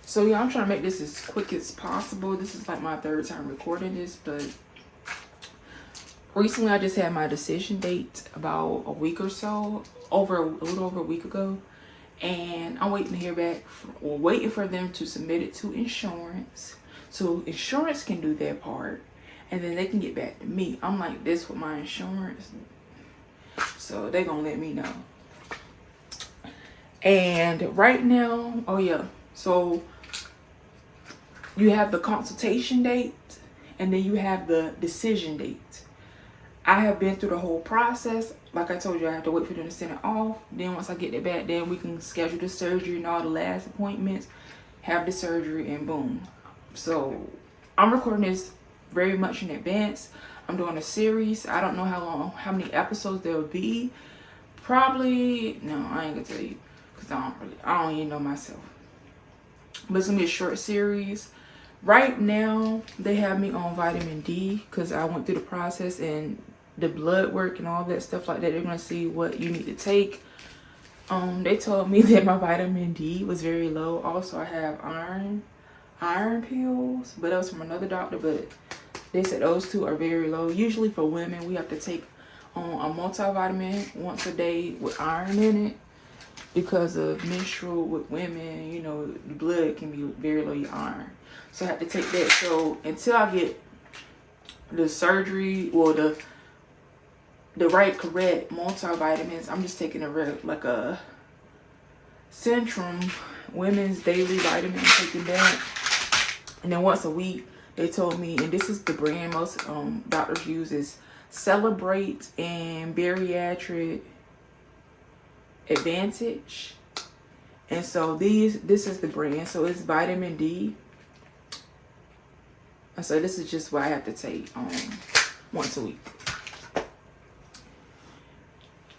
So yeah, I'm trying to make this as quick as possible. This is like my third time recording this, but recently I just had my decision date about a week or so, a little over a week ago, and I'm waiting to hear back, or waiting for them to submit it to insurance, so insurance can do their part, and then they can get back to me. I'm like this with my insurance, so they're gonna let me know. And right now, oh yeah, so you have the consultation date, and then you have the decision date. I have been through the whole process. Like I told you, I have to wait for them to send it off. Then once I get it back, then we can schedule the surgery and all the last appointments, have the surgery, and boom. So I'm recording this very much in advance. I'm doing a series. I don't know how many episodes there will be. Probably, no, I ain't gonna tell you, because I don't even know myself. But it's gonna be a short series. Right now, they have me on vitamin D because I went through the process and the blood work and all that stuff like that. They're gonna see what you need to take. They told me that my vitamin D was very low. Also, I have iron pills, but that was from another doctor. But they said those two are very low. Usually for women, we have to take a multivitamin once a day with iron in it, because of menstrual with women, you know, the blood can be very low in iron. So I have to take that. So until I get the surgery or the correct multivitamins, I'm just taking like a Centrum women's daily vitamin, taking that. And then once a week, they told me, and this is the brand most doctors use, is Celebrate and Bariatric Advantage. And so this is the brand. So it's vitamin D. And so this is just what I have to take once a week.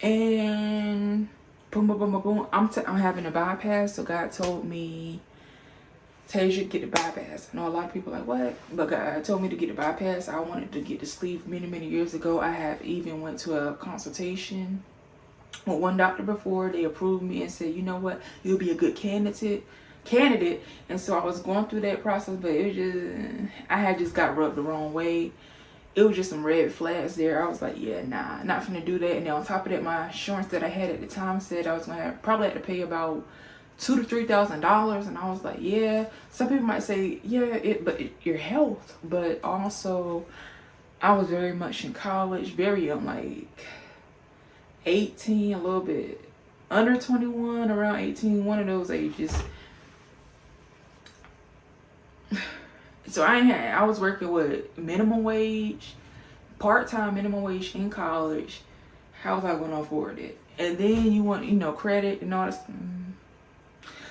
And boom, boom, boom, boom, boom. I'm having a bypass. So God told me, Tasia, get the bypass. I know a lot of people are like, what? But God told me to get the bypass. I wanted to get the sleeve many years ago. I have even went to a consultation with one doctor before. They approved me and said, you know what, you'll be a good candidate. And so I was going through that process, but it was just, I had just got rubbed the wrong way. It was just some red flags there. I was like, yeah, nah, not finna do that. And then on top of that, my insurance that I had at the time said I was gonna probably have to pay about $2,000 to $3,000, and I was like, yeah. Some people might say, yeah, your health, but also I was very much in college, very young, like 18, a little bit under 21, around 18, one of those ages. So I was working with minimum wage, part-time minimum wage in college. How was I going to afford it? And then you want, you know, credit and all this.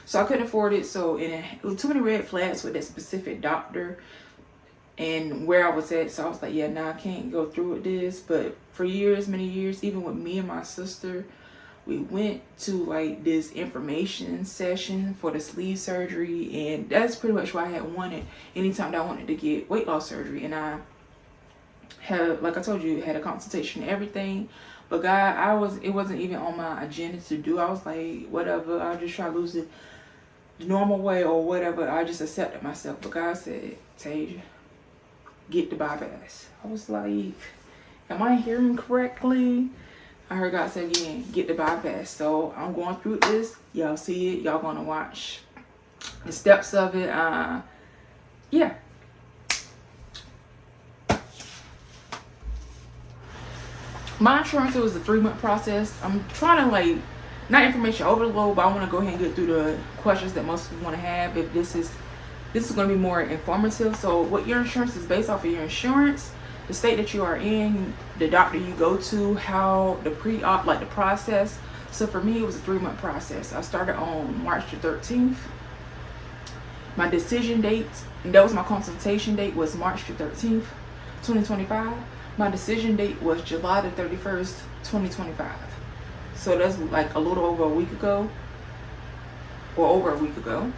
So I couldn't afford it. So it was too many red flags with that specific doctor and where I was at. So I was like, yeah, nah, I can't go through with this. But for years, many years, even with me and my sister, we went to like this information session for the sleeve surgery, and that's pretty much what I had wanted anytime that I wanted to get weight loss surgery. And I had, like I told you, had a consultation and everything. But God, it wasn't even on my agenda to do. I was like, whatever, I'll just try to lose it the normal way or whatever. I just accepted myself. But God said, Tasia, get the bypass. I was like, am I hearing correctly? I heard God say, yeah, get the bypass. So I'm going through this. Y'all see it. Y'all gonna watch the steps of it. Yeah. My insurance, it was a 3-month process. I'm trying to like, not information overload, but I want to go ahead and get through the questions that most people want to have. If this is going to be more informative. So what your insurance is based off of your insurance, the state that you are in, the doctor you go to, how the pre-op, like the process. So for me, it was a 3-month process. I started on March the 13th. My decision date, and that was my consultation date, was March the 13th, 2025. My decision date was July the 31st, 2025. So that's like a little over a week ago, or over a week ago,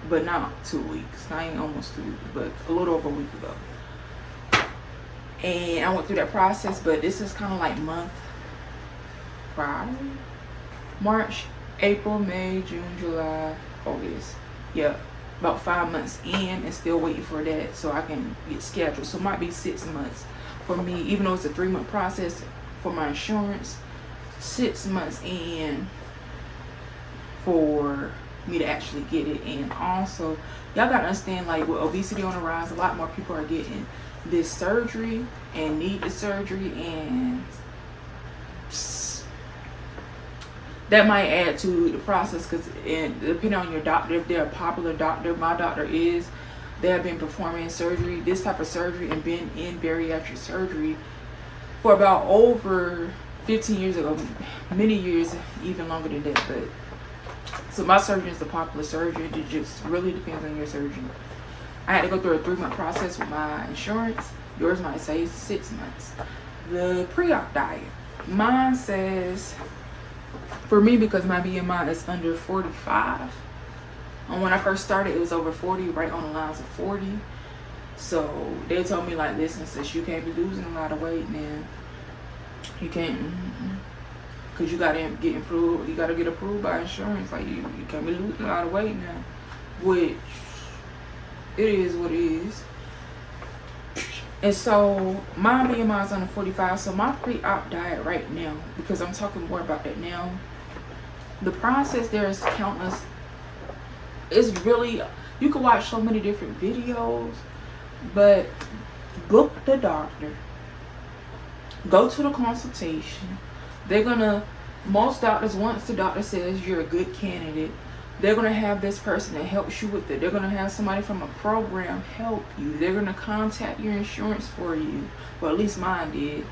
but not 2 weeks. I ain't almost 2 weeks, but a little over a week ago. And I went through that process, but this is kind of like month 5, March, April, May, June, July, August. Yeah, about 5 months in and still waiting for that so I can get scheduled. So it might be 6 months for me, even though it's a 3-month process for my insurance. 6 months in for me to actually get it. And also, y'all gotta understand, like, with obesity on the rise, a lot more people are getting this surgery and need the surgery, and that might add to the process, because depending on your doctor, if they're a popular doctor, my doctor is, they have been performing surgery, this type of surgery, and been in bariatric surgery for about over 15 years ago, many years, even longer than that. But so my surgeon is a popular surgeon. It just really depends on your surgeon. I had to go through a 3-month process with my insurance. Yours might say 6 months. The pre-op diet, mine says, for me, because my BMI is under 45, and when I first started it was over 40, right on the lines of 40. So they told me, like, listen, sis, you can't be losing a lot of weight, man. You can't, because you gotta get approved. You gotta get approved by insurance. Like, you can't be losing a lot of weight now, which it is what it is. And so my BMI is under 45. So my pre-op diet right now, because I'm talking more about that now, the process there is countless. It's really, you can watch so many different videos, but book the doctor, go to the consultation. They're gonna, most doctors, once the doctor says you're a good candidate, they're gonna have this person that helps you with it. They're gonna have somebody from a program help you. They're gonna contact your insurance for you, well, at least mine did,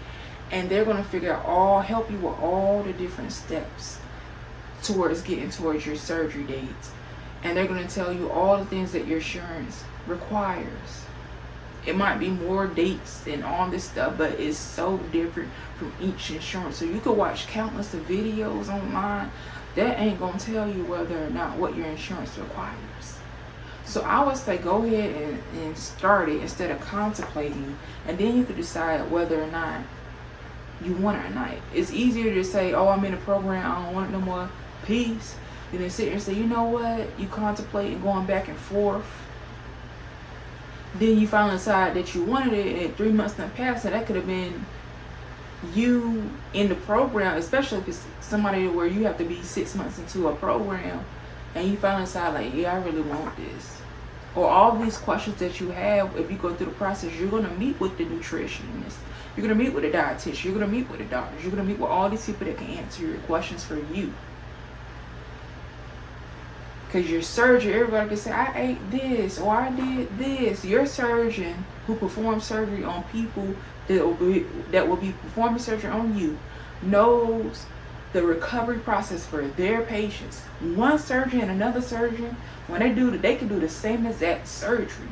and they're gonna figure out help you with all the different steps towards getting towards your surgery dates. And they're gonna tell you all the things that your insurance requires. It might be more dates and all this stuff, but it's so different from each insurance. So you could watch countless of videos online. That ain't gonna tell you whether or not what your insurance requires. So I would say go ahead and start it instead of contemplating, and then you could decide whether or not you want it or not. It's easier to say, oh, I'm in a program, I don't want it no more, peace, than to sit here and say, you know what, you contemplate and going back and forth. Then you finally decide that you wanted it, and 3 months done passed, and that could have been you in the program, especially if it's somebody where you have to be 6 months into a program, and you finally decide, like, yeah, I really want this. Or all these questions that you have, if you go through the process, you're going to meet with the nutritionist, you're going to meet with a dietitian, you're going to meet with the doctors, you're going to meet with all these people that can answer your questions for you. Because your surgeon, everybody can say, I ate this, or I did this. Your surgeon who performs surgery on people that will be performing surgery on you knows the recovery process for their patients. One surgeon and another surgeon, when they can do the same exact surgery,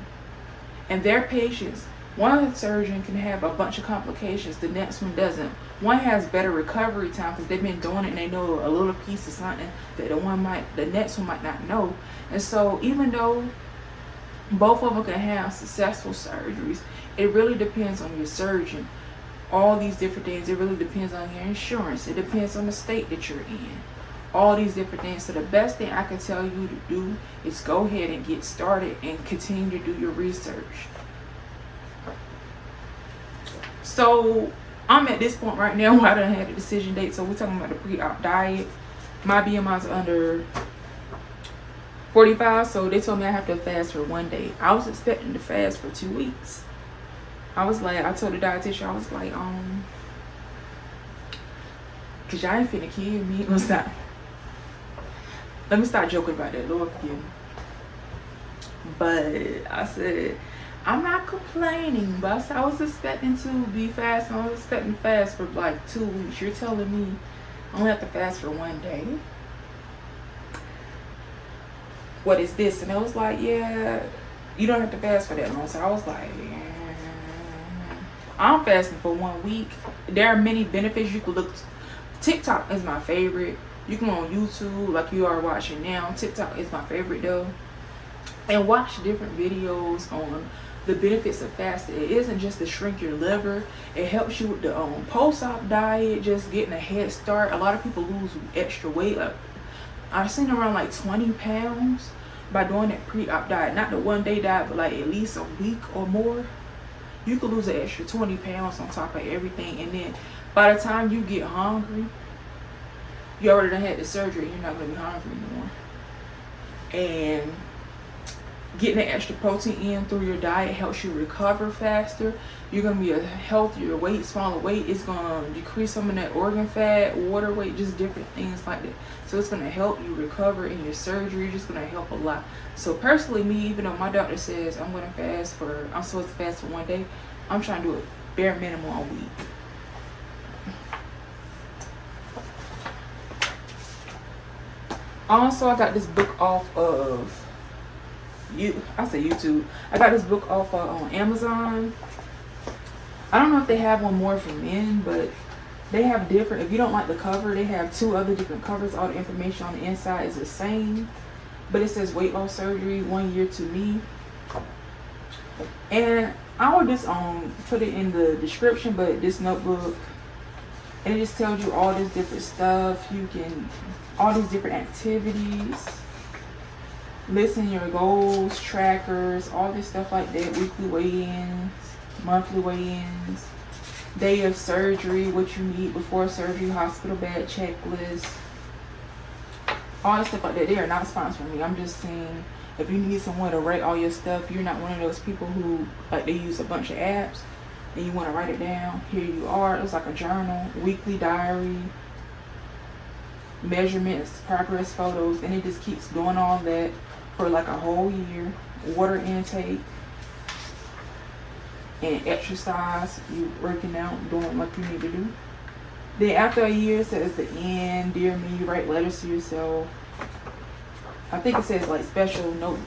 and their patients, one surgeon can have a bunch of complications, the next one doesn't. One has better recovery time because they've been doing it and they know a little piece of something that the next one might not know. And so even though both of them can have successful surgeries, it really depends on your surgeon. All these different things, it really depends on your insurance. It depends on the state that you're in. All these different things. So the best thing I can tell you to do is go ahead and get started and continue to do your research. So I'm at this point right now where I done had a decision date. So we're talking about the pre-op diet. My BMI is under 45, so they told me I have to fast for 1 day. I was expecting to fast for 2 weeks. I was like, I told the dietitian, I was like, cause y'all ain't finna kill me. Let me start joking about that, Lord forgive me. But I said, I'm not complaining, but I said I was expecting to be fasting. I was expecting to fast for like 2 weeks. You're telling me I only have to fast for 1 day? What is this? And I was like, yeah, you don't have to fast for that long. So I was like, I'm fasting for 1 week. There are many benefits. You can look. TikTok is my favorite. You can go on YouTube like you are watching now. TikTok is my favorite though. And watch different videos on the benefits of fasting. It isn't just to shrink your liver. It helps you with the post-op diet, just getting a head start. A lot of people lose extra weight. I've seen around like 20 pounds by doing that pre-op diet, not the 1 day diet, but like at least a week or more, you could lose an extra 20 pounds on top of everything. And then by the time you get hungry, you already done had the surgery, you're not going to be hungry anymore. And getting the extra protein in through your diet helps you recover faster. You're going to be a healthier weight, smaller weight. It's going to decrease some of that organ fat, water weight, just different things like that. So it's going to help you recover in your surgery. It's just going to help a lot. So personally, me, even though my doctor says I'm supposed to fast for 1 day, I'm trying to do it bare minimum a week. Also, I got this book off of YouTube. I got this book off on Amazon. I don't know if they have one more for men, but they have different. If you don't like the cover, they have 2 other different covers. All the information on the inside is the same, but it says weight loss surgery 1 year to me. And I will just put it in the description, but this notebook, and it just tells you all this different stuff. All these different activities, listing your goals, trackers, all this stuff like that, weekly weigh-ins, monthly weigh-ins, day of surgery, what you need before surgery, hospital bed checklist, all this stuff like that. They are not sponsoring me. I'm just saying, if you need someone to write all your stuff, you're not one of those people who, like, they use a bunch of apps and you want to write it down, here you are. It's like a journal, weekly diary, measurements, progress photos, and it just keeps doing all that for like a whole year. Water intake and exercise, you working out, doing what you need to do. Then after a year, it says the end, dear me, you write letters to yourself. I think it says like special note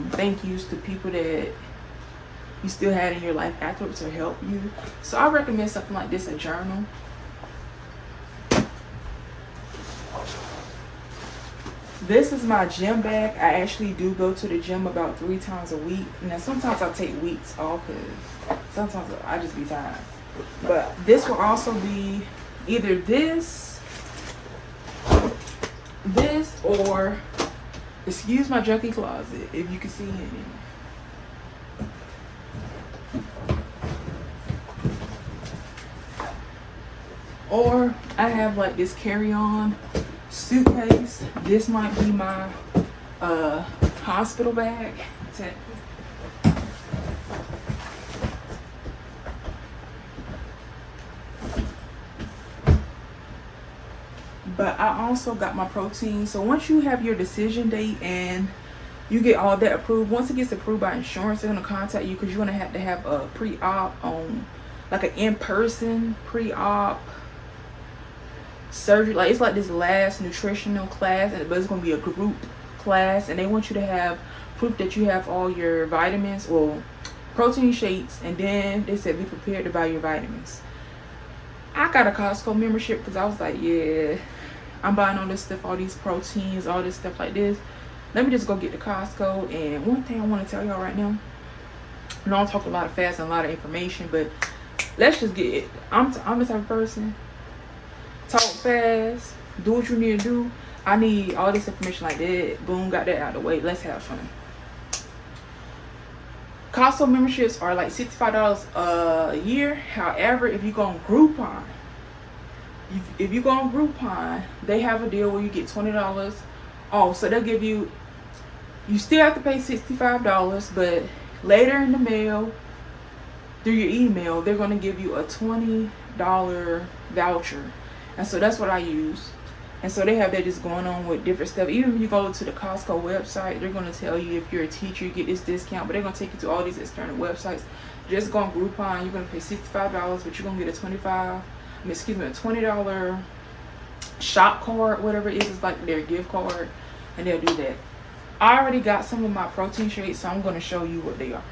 thank yous to people that you still had in your life afterwards to help you. So I recommend something like this, a journal. This is my gym bag. I actually do go to the gym about 3 times a week. Now sometimes I take weeks off because sometimes I just be tired. But this will also be either this, or, excuse my junkie closet, if you can see it. Or I have like this carry-on suitcase. This might be my hospital bag. But I also got my protein. So once you have your decision date and you get all that approved, once it gets approved by insurance, they're going to contact you because you're going to have a pre-op like an in-person pre-op surgery. Like, it's like this last nutritional class, but it's going to be a group class, and they want you to have proof that you have all your vitamins or protein shakes, and then they said be prepared to buy your vitamins. I got a Costco membership because I was like, yeah, I'm buying all this stuff, all these proteins, all this stuff like this. Let me just go get to Costco. And one thing I want to tell y'all right now, I know I'm talking a lot of fast and a lot of information, but let's just get it. I'm the type of person, talk fast, do what you need to do. I need all this information like that. Boom, got that out of the way. Let's have fun. Costco memberships are like $65 a year. However, if you go on Groupon, they have a deal where you get $20 off. So they'll give you still have to pay $65, but later in the mail, through your email, they're going to give you a $20 voucher. And so that's what I use. And so they have that just going on with different stuff. Even if you go to the Costco website, they're going to tell you if you're a teacher, you get this discount. But they're going to take you to all these external websites. Just go on Groupon. You're going to pay $65, but you're going to get a $20 shop card, whatever it is. It's like their gift card, and they'll do that. I already got some of my protein shakes, so I'm going to show you what they are.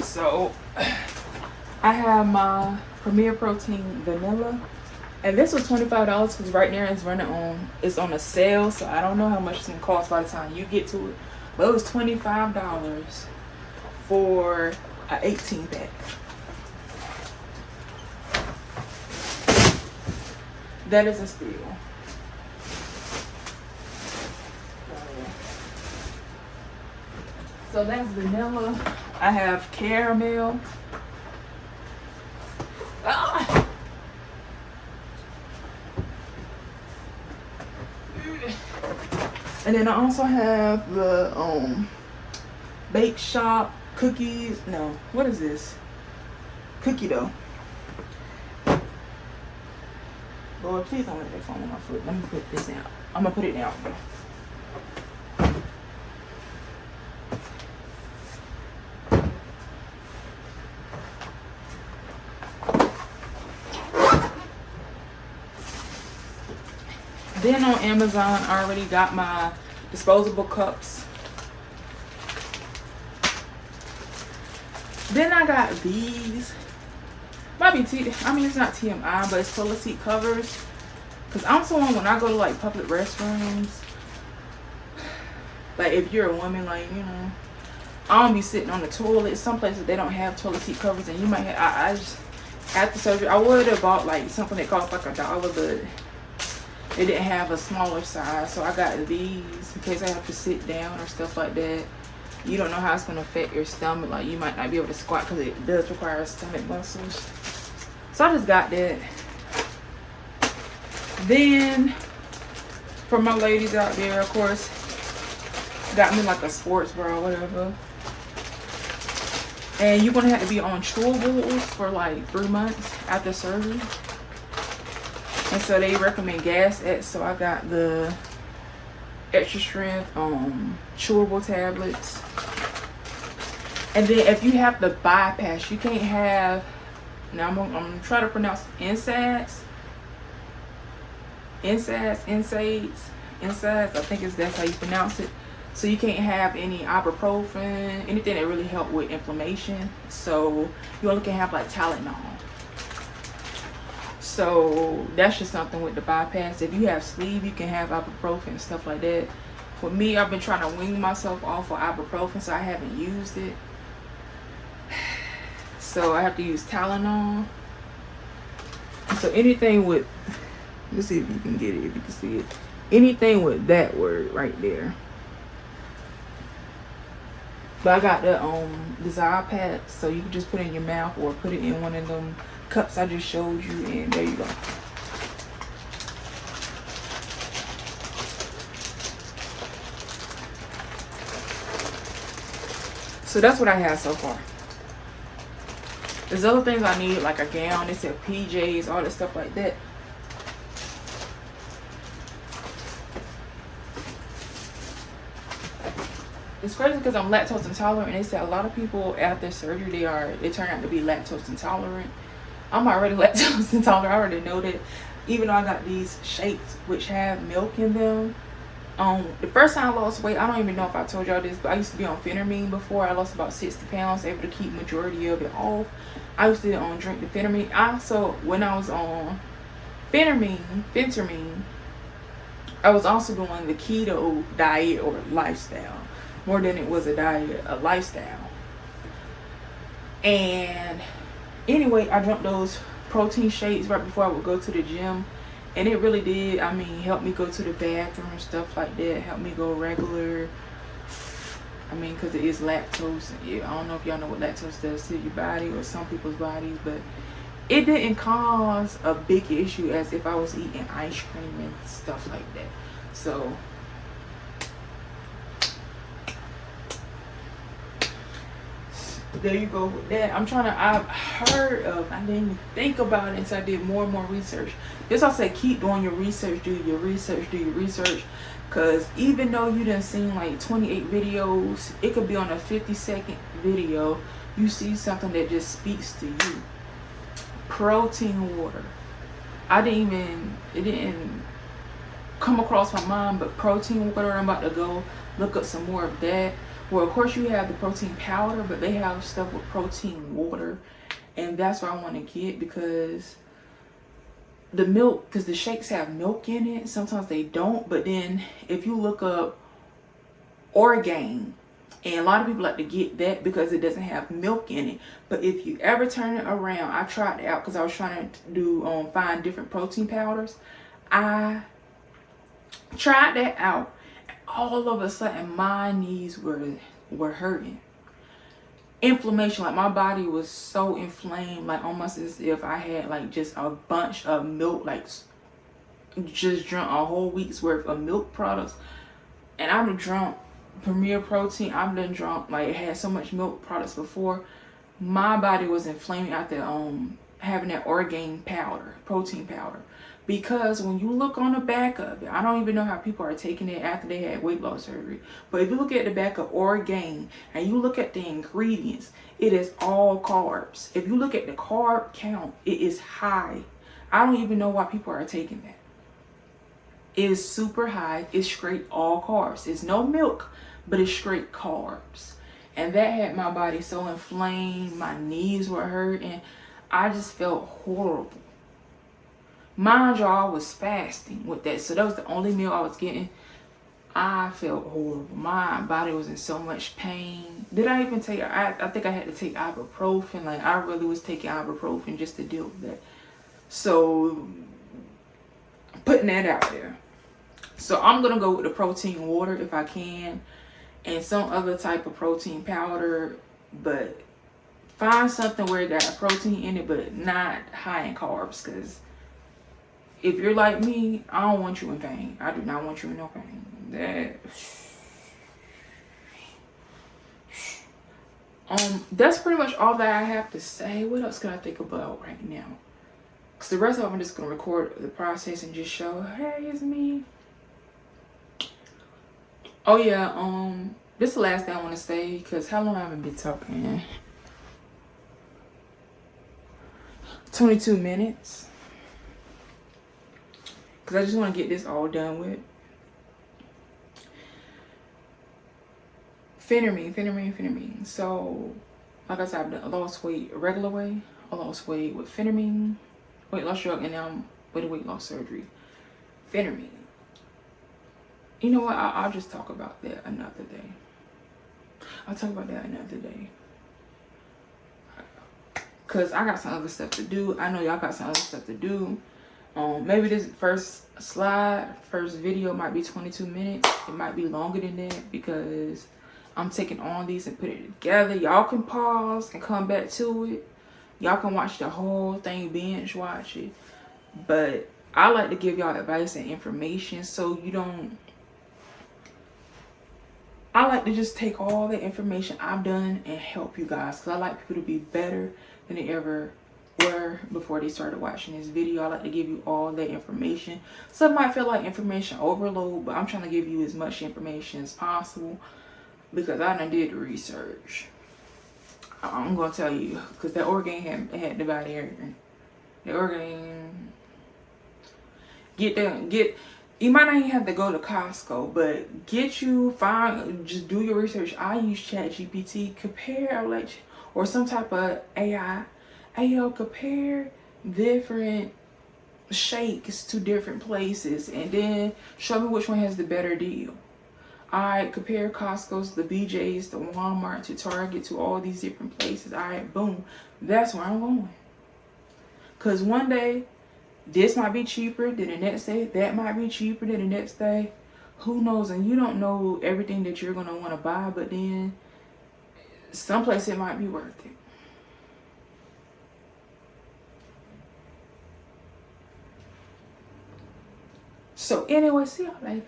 So I have my Premier Protein Vanilla. And this was $25 because right now it's on a sale, so I don't know how much it's gonna cost by the time you get to it. But it was $25 for an 18-pack. That is a steal. So that's vanilla. I have caramel. Ah! And then I also have the Bake Shop cookies. No, what is this? Cookie dough. Lord, please don't let that fall on my foot. Let me put this out. I'm gonna put it down. Then on Amazon, I already got my disposable cups. Then I got these. Might be it's not TMI, but it's toilet seat covers. Cause I'm someone, when I go to like public restrooms, like if you're a woman, like, you know, I don't be sitting on the toilet. Some places they don't have toilet seat covers, and you might have. I just after surgery, I would have bought like something that cost like $1, but it didn't have a smaller size, so I got these in case I have to sit down or stuff like that. You don't know how it's going to affect your stomach. Like, you might not be able to squat because it does require stomach muscles. So I just got that. Then, for my ladies out there, of course, got me like a sports bra or whatever. And you're going to have to be on chewables for like 3 months after surgery. And so they recommend Gastric, so I got the extra strength chewable tablets. And then if you have the bypass, you can't have, now I'm gonna try to pronounce NSAIDs, I think that's how you pronounce it. So you can't have any ibuprofen, anything that really help with inflammation. So you only can have like Tylenol. So that's just something with the bypass. If you have sleeve, you can have ibuprofen and stuff like that. For me, I've been trying to wean myself off of ibuprofen, so I haven't used it. So I have to use Tylenol. So anything with, let's see if you can get it, if you can see it. Anything with that word right there. But I got the desire pack, so you can just put it in your mouth or put it in one of them cups I just showed you, and there you go. So that's what I have so far. There's other things I need, like a gown, it said PJs, all that stuff like that. It's crazy because I'm lactose intolerant, and they said a lot of people after surgery they turn out to be lactose intolerant. I'm already lactose intolerant. I already know that. Even though I got these shakes which have milk in them. The first time I lost weight, I don't even know if I told y'all this, but I used to be on phentermine before. I lost about 60 pounds, able to keep majority of it off. I used to drink the phentermine. Also, when I was on phentermine, I was also doing the keto diet or lifestyle. More than it was a diet, a lifestyle. And anyway, I drank those protein shakes right before I would go to the gym, and it really did, I mean, help me go to the bathroom and stuff like that, help me go regular. I mean, because it is lactose. I don't know if y'all know what lactose does to your body or some people's bodies, but it didn't cause a big issue as if I was eating ice cream and stuff like that. So there you go with that. I've heard of, I didn't even think about it until I did more and more research. This I say, keep doing your research, do your research. Because even though you done seen like 28 videos, it could be on a 50-second video, you see something that just speaks to you. Protein water. It didn't come across my mind, but protein water, I'm about to go look up some more of that. Well, of course you have the protein powder, but they have stuff with protein water, and that's what I want to get, because the milk, because the shakes have milk in it, sometimes they don't. But then if you look up Orgain, and a lot of people like to get that because it doesn't have milk in it, but if you ever turn it around, I tried it out because I was trying to do find different protein powders. I tried that out. All of a sudden my knees were were hurting. Inflammation, like my body was so inflamed, like almost as if I had like just a bunch of milk, like just drunk a whole week's worth of milk products. And I've drunk Premier Protein. I've been drunk, like, had so much milk products before. My body was inflamed after having that orgain powder, protein powder. Because when you look on the back of it, I don't even know how people are taking it after they had weight loss surgery. But if you look at the back of Orgain and you look at the ingredients, it is all carbs. If you look at the carb count, it is high. I don't even know why people are taking that. It is super high. It's straight all carbs. It's no milk, but it's straight carbs. And that had my body so inflamed. My knees were hurting. I just felt horrible. Mind you, I was fasting with that. So that was the only meal I was getting. I felt horrible. My body was in so much pain. Did I even take, I think I had to take ibuprofen. Like, I really was taking ibuprofen just to deal with that. So, putting that out there. So, I'm going to go with the protein water if I can. And some other type of protein powder. But find something where it got a protein in it, but not high in carbs. Because if you're like me, I don't want you in pain. I do not want you in no pain. That's pretty much all that I have to say. What else can I think about right now? Because the rest of them, I'm just going to record the process and just show, hey, it's me. Oh, yeah. This is the last thing I want to say, because how long have I been talking? 22 minutes. Because I just want to get this all done with. Phentermine. So, like I said, I lost weight a regular way. I lost weight with phentermine, weight loss drug, and now I'm with a weight loss surgery. Phentermine. You know what? I'll just talk about that another day. Because I got some other stuff to do. I know y'all got some other stuff to do. Maybe this first video might be 22 minutes. It might be longer than that because I'm taking all these and put it together. Y'all can pause and come back to it. Y'all can watch the whole thing, binge watch it. But I like to give y'all advice and information so you don't. I like to just take all the information I've done and help you guys, because I like people to be better than they ever were before they started watching this video. I like to give you all that information. Some might feel like information overload, but I'm trying to give you as much information as possible because I done did the research. I'm gonna tell you, because that Orgain had the body everything. The Orgain, you might not even have to go to Costco, but just do your research. I use ChatGPT, compare, or some type of AI. Compare different shakes to different places and then show me which one has the better deal. Alright, compare Costco's, the BJ's, the Walmart, to Target, to all these different places. Alright, boom. That's where I'm going. Because one day, this might be cheaper than the next day. That might be cheaper than the next day. Who knows? And you don't know everything that you're going to want to buy, but then someplace it might be worth it. So anyway, see y'all later.